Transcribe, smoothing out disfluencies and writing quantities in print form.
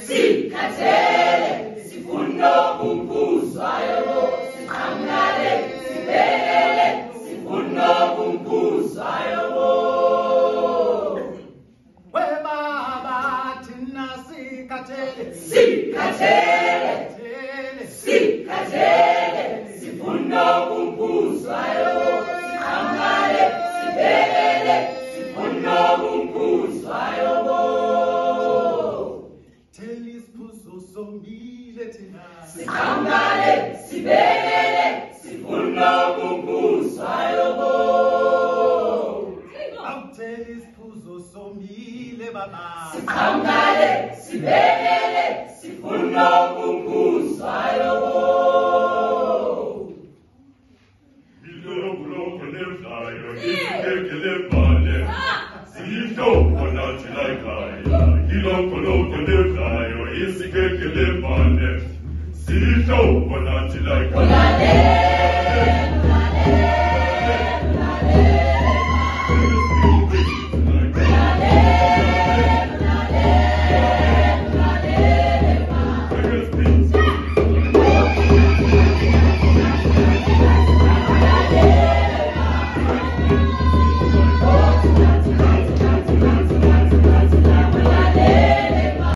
Sikhathele, sifuna ukumbuzwayo, siqhamukele, sibekele, sifuna ukumbuzwayo. Webaba thina sikhathele, sifuna ukumbuzwayo, siqhamukele, sibekele, sifuna ukumbuzwayo. Siqhamukele, sibekele, sifuna ukumbuzwayo. Awuthela isiphuzo somile baba. Siqhamukele, sibekele, sifuna ukumbuzwayo. Sisho,